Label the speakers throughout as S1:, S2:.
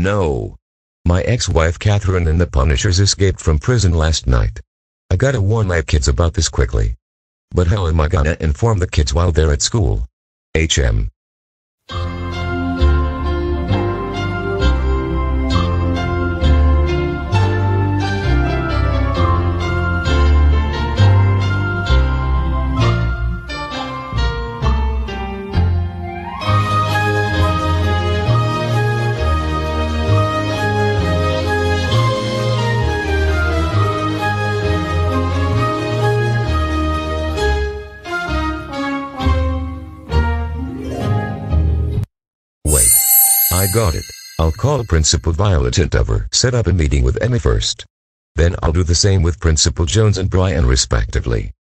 S1: no. My ex-wife Catherine and the Punishers escaped from prison last night. I gotta warn my kids about this quickly. But how am I gonna inform the kids while they're at school? HM. I got it. I'll call Principal Violet and have her set up a meeting with Emmy first. Then I'll do the same with Principal Jones and Brian respectively.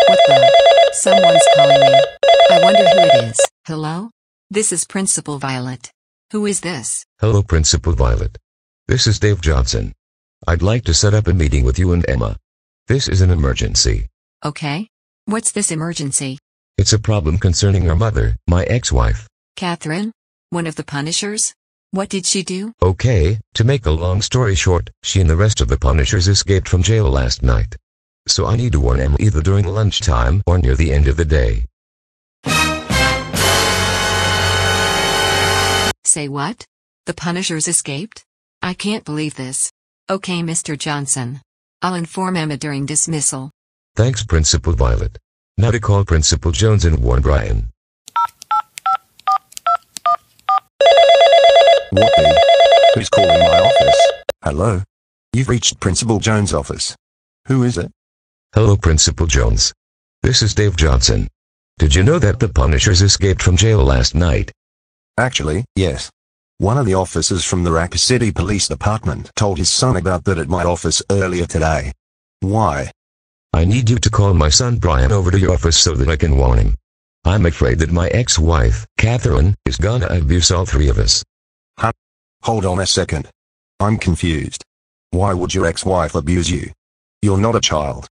S2: What the? Someone's calling me. I wonder who it is. Hello? This is Principal Violet. Who is this?
S1: Hello Principal Violet. This is Dave Johnson. I'd like to set up a meeting with you and Emma. This is an emergency.
S2: Okay. What's this emergency?
S1: It's a problem concerning our mother, my ex-wife.
S2: Catherine? One of the Punishers? What did she do?
S1: Okay, to make a long story short, she and the rest of the Punishers escaped from jail last night. So I need to warn Emma either during lunchtime or near the end of the day.
S2: Say what? The Punishers escaped? I can't believe this. Okay, Mr. Johnson. I'll inform Emma during dismissal.
S1: Thanks Principal Violet. Now to call Principal Jones and warn Brian.
S3: What the? Who's calling my office? Hello? You've reached Principal Jones' office. Who is it?
S1: Hello Principal Jones. This is Dave Johnson. Did you know that the Punishers escaped from jail last night?
S3: Actually, yes. One of the officers from the Rapid City Police Department told his son about that at my office earlier today. Why?
S1: I need you to call my son Brian over to your office so that I can warn him. I'm afraid that my ex-wife, Catherine, is gonna abuse all three of us.
S3: Huh? Hold on a second. I'm confused. Why would your ex-wife abuse you? You're not a child.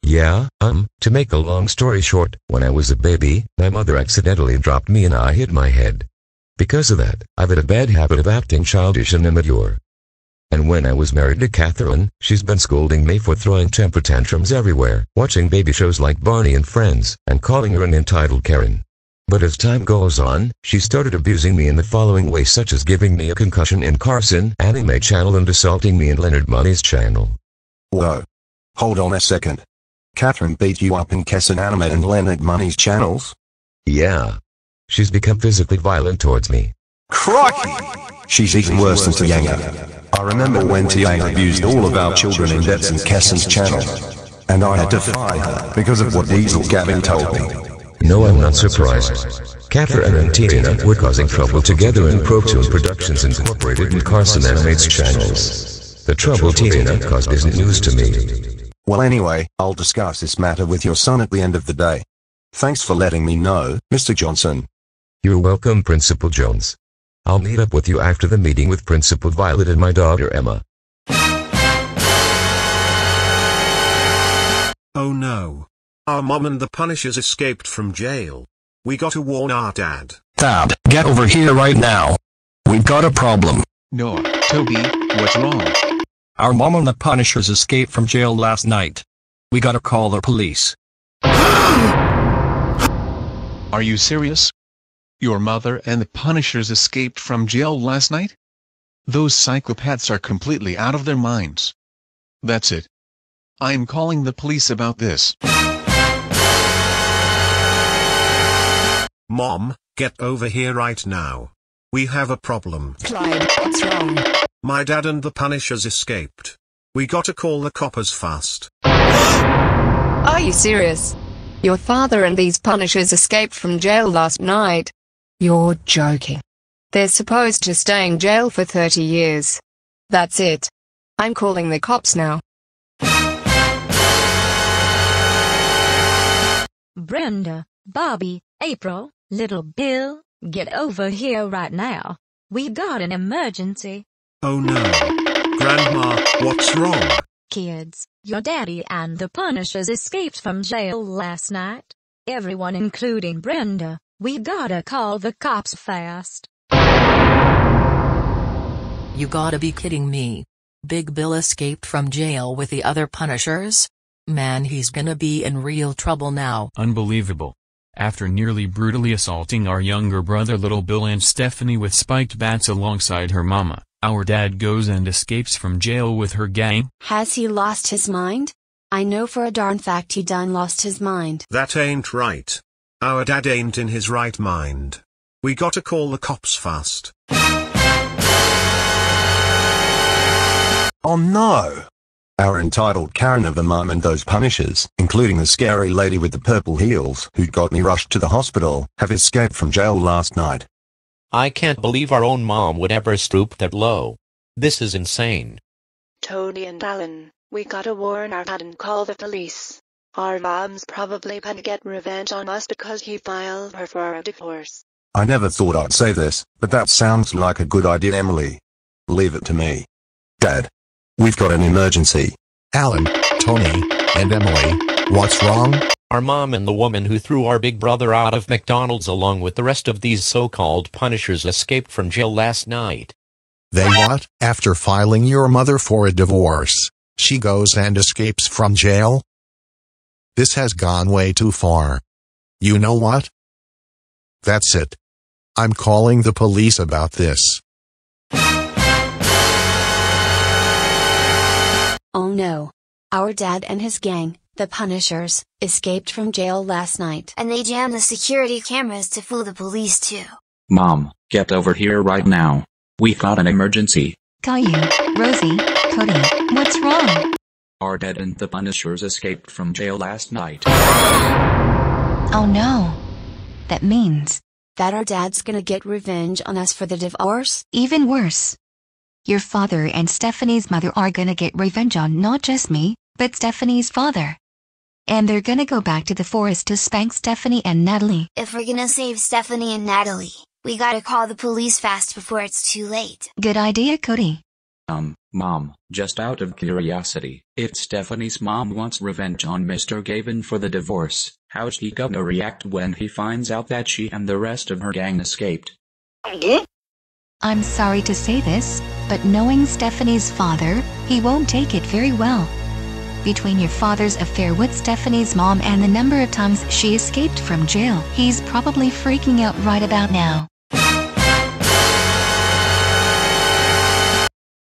S1: Yeah, to make a long story short, when I was a baby, my mother accidentally dropped me and I hit my head. Because of that, I've had a bad habit of acting childish and immature. And when I was married to Catherine, she's been scolding me for throwing temper tantrums everywhere, watching baby shows like Barney and Friends, and calling her an entitled Karen. But as time goes on, she started abusing me in the following ways, such as giving me a concussion in Carson Anime Channel and assaulting me in Leonard Money's channel.
S3: Whoa. Hold on a second. Catherine beat you up in Carson Anime and Leonard Money's channels?
S1: Yeah. She's become physically violent towards me.
S3: Crikey! She's even worse than Tiyana. I remember when Tiyana abused all of our children in Davidson Casson's channel. And I had to fire her because of what Diesel Gavin told me.
S1: No, I'm not surprised. Catherine and Tiyana were causing trouble together in ProTune Productions Incorporated and Carson Animate's channels. The trouble Tiyana caused isn't news to me.
S3: Well anyway, I'll discuss this matter with your son at the end of the day. Thanks for letting me know, Mr. Johnson.
S1: You're welcome, Principal Jones. I'll meet up with you after the meeting with Principal Violet and my daughter Emma.
S4: Oh no. Our mom and the Punishers escaped from jail. We got to warn our dad.
S5: Dad, get over here right now. We've got a problem.
S6: No, Toby, what's wrong?
S5: Our mom and the Punishers escaped from jail last night. We gotta call the police.
S6: Are you serious? Your mother and the Punishers escaped from jail last night? Those psychopaths are completely out of their minds. That's it. I'm calling the police about this.
S4: Mom, get over here right now. We have a problem.
S2: Clyde, what's wrong?
S4: My dad and the Punishers escaped. We gotta call the coppers fast.
S2: Are you serious? Your father and these Punishers escaped from jail last night. You're joking. They're supposed to stay in jail for 30 years. That's it. I'm calling the cops now.
S7: Brenda, Bobby, April, little Bill, get over here right now. We got an emergency.
S4: Oh no. Grandma, what's wrong?
S7: Kids, your daddy and the Punishers escaped from jail last night. Everyone including Brenda, We gotta call the cops fast.
S8: You gotta be kidding me. Big Bill escaped from jail with the other Punishers? Man, he's gonna be in real trouble now.
S9: Unbelievable. After nearly brutally assaulting our younger brother Little Bill and Stephanie with spiked bats alongside her mama, our dad goes and escapes from jail with her gang.
S10: Has he lost his mind? I know for a darn fact he done lost his mind.
S4: That ain't right. Our dad ain't in his right mind. We gotta call the cops fast.
S3: Oh no! Our entitled Karen of a mum and those Punishers, including the scary lady with the purple heels who got me rushed to the hospital, have escaped from jail last night.
S11: I can't believe our own mom would ever stoop that low. This is insane.
S12: Tony and Alan, we gotta warn our dad and call the police. Our mom's probably gonna get revenge on us because he filed her for a divorce.
S3: I never thought I'd say this, but that sounds like a good idea, Emily. Leave it to me. Dad. We've got an emergency.
S13: Alan, Tony, and Emily, what's wrong?
S11: Our mom and the woman who threw our big brother out of McDonald's along with the rest of these so-called Punishers escaped from jail last night.
S13: They what? After filing your mother for a divorce, she goes and escapes from jail? This has gone way too far. You know what? That's it. I'm calling the police about this.
S10: Oh no. Our dad and his gang, the Punishers, escaped from jail last night.
S14: And they jammed the security cameras to fool the police too.
S15: Mom, get over here right now. We've got an emergency.
S16: Caillou, Rosie, Cody, what's wrong?
S15: Our dad and the Punishers escaped from jail last night.
S16: Oh no. That means
S10: that our dad's gonna get revenge on us for the divorce?
S16: Even worse. Your father and Stephanie's mother are gonna get revenge on not just me, but Stephanie's father. And they're gonna go back to the forest to spank Stephanie and Natalie.
S14: If we're gonna save Stephanie and Natalie, we gotta call the police fast before it's too late.
S16: Good idea, Cody.
S15: Mom, just out of curiosity, if Stephanie's mom wants revenge on Mr. Gavin for the divorce, how's he gonna react when he finds out that she and the rest of her gang escaped?
S16: I'm sorry to say this, but knowing Stephanie's father, he won't take it very well. Between your father's affair with Stephanie's mom and the number of times she escaped from jail, he's probably freaking out right about now.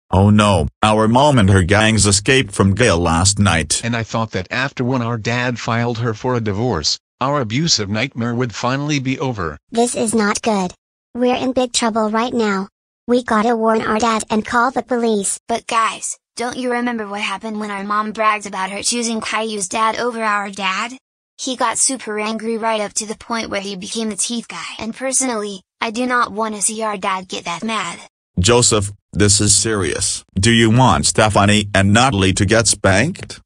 S17: Oh no, our mom and her gangs escaped from jail last night.
S6: And I thought that after when our dad filed her for a divorce, our abusive nightmare would finally be over.
S14: This is not good. We're in big trouble right now. We gotta warn our dad and call the police. But guys, don't you remember what happened when our mom bragged about her choosing Caillou's dad over our dad? He got super angry right up to the point where he became the teeth guy. And personally, I do not want to see our dad get that mad.
S17: Joseph, this is serious. Do you want Stephanie and Natalie to get spanked?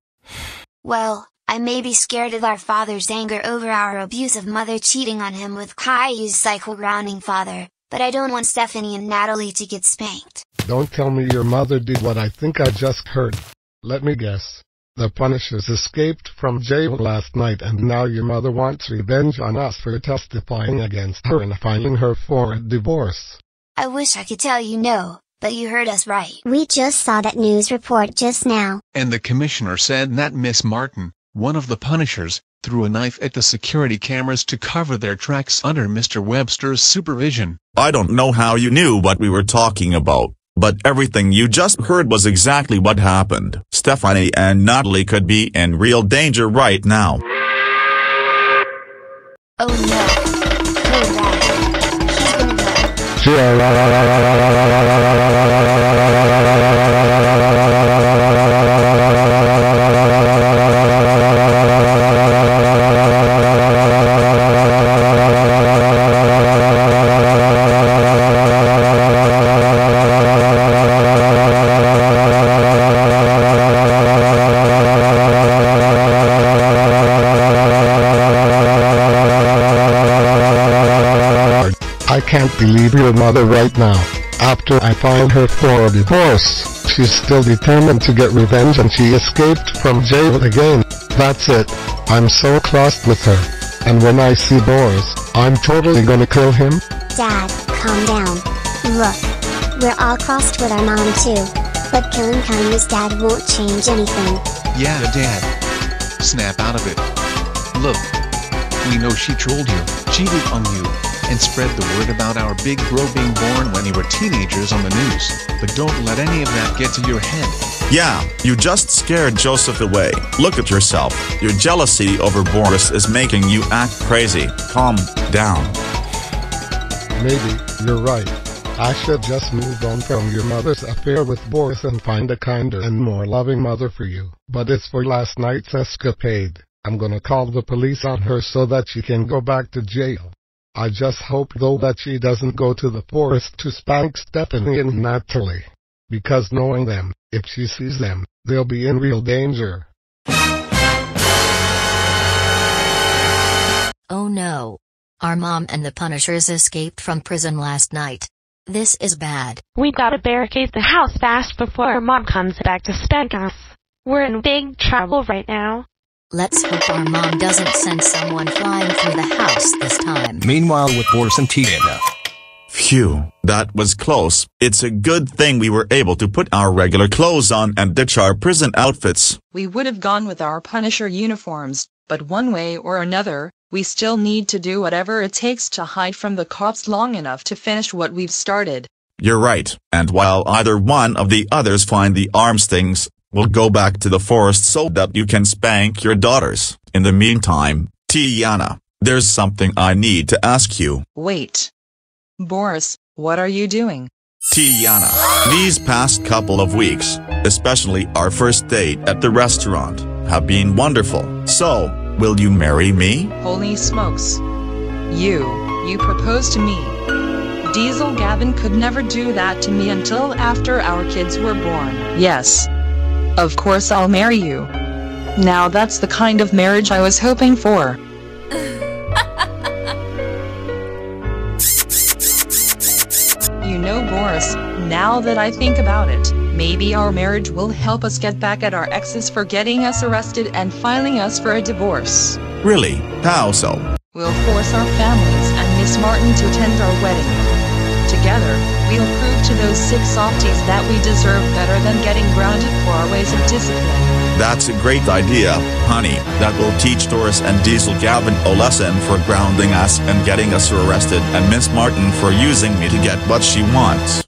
S14: Well, I may be scared of our father's anger over our abusive mother cheating on him with Caillou's cycle-grounding father, but I don't want Stephanie and Natalie to get spanked.
S18: Don't tell me your mother did what I think I just heard. Let me guess. The Punishers escaped from jail last night and now your mother wants revenge on us for testifying against her and filing her for a divorce.
S14: I wish I could tell you no, but you heard us right. We just saw that news report just now.
S6: And the commissioner said that Miss Martin, one of the Punishers, threw a knife at the security cameras to cover their tracks under Mr. Webster's supervision.
S17: I don't know how you knew what we were talking about, but everything you just heard was exactly what happened. Stephanie and Natalie could be in real danger right now.
S14: Oh no. Oh right.
S18: I can't believe your mother right now. After I filed her for a divorce, she's still determined to get revenge and she escaped from jail again. That's it. I'm so crossed with her. And when I see Boris, I'm totally gonna kill him.
S14: Dad, calm down. Look, we're all crossed with our mom too. But killing Kanye's dad won't change anything.
S6: Yeah, Dad. Snap out of it. Look. We know she trolled you, cheated on you, and spread the word about our big bro being born when you were teenagers on the news. But don't let any of that get to your head.
S17: Yeah, you just scared Joseph away. Look at yourself. Your jealousy over Boris is making you act crazy. Calm down.
S18: Maybe you're right. I should just move on from your mother's affair with Boris and find a kinder and more loving mother for you. But it's for last night's escapade. I'm gonna call the police on her so that she can go back to jail. I just hope though that she doesn't go to the forest to spank Stephanie and Natalie. Because knowing them, if she sees them, they'll be in real danger.
S8: Oh no. Our mom and the Punishers escaped from prison last night. This is bad.
S19: We gotta barricade the house fast before our mom comes back to spank us. We're in big trouble right now.
S8: Let's hope our mom doesn't send someone flying through the house this time.
S5: Meanwhile with Boris and Tiyana.
S17: Phew, that was close. It's a good thing we were able to put our regular clothes on and ditch our prison outfits.
S20: We would have gone with our Punisher uniforms, but one way or another, we still need to do whatever it takes to hide from the cops long enough to finish what we've started.
S17: You're right, and while either one of the others find the arms things, we'll go back to the forest so that you can spank your daughters. In the meantime, Tiyana, there's something I need to ask you.
S20: Wait. Boris, what are you doing?
S17: Tiyana, these past couple of weeks, especially our first date at the restaurant, have been wonderful. So, will you marry me?
S20: Holy smokes. You proposed to me. Diesel Gavin could never do that to me until after our kids were born. Yes. Of course I'll marry you. Now that's the kind of marriage I was hoping for. You know, Boris, now that I think about it, maybe our marriage will help us get back at our exes for getting us arrested and filing us for a divorce.
S17: Really? How so?
S20: We'll force our families and Miss Martin to attend our wedding. Together, we'll prove to those sick softies that we deserve better than getting grounded for our ways of discipline.
S17: That's a great idea, honey. That will teach Doris and Diesel Gavin a lesson for grounding us and getting us arrested, and Miss Martin for using me to get what she wants.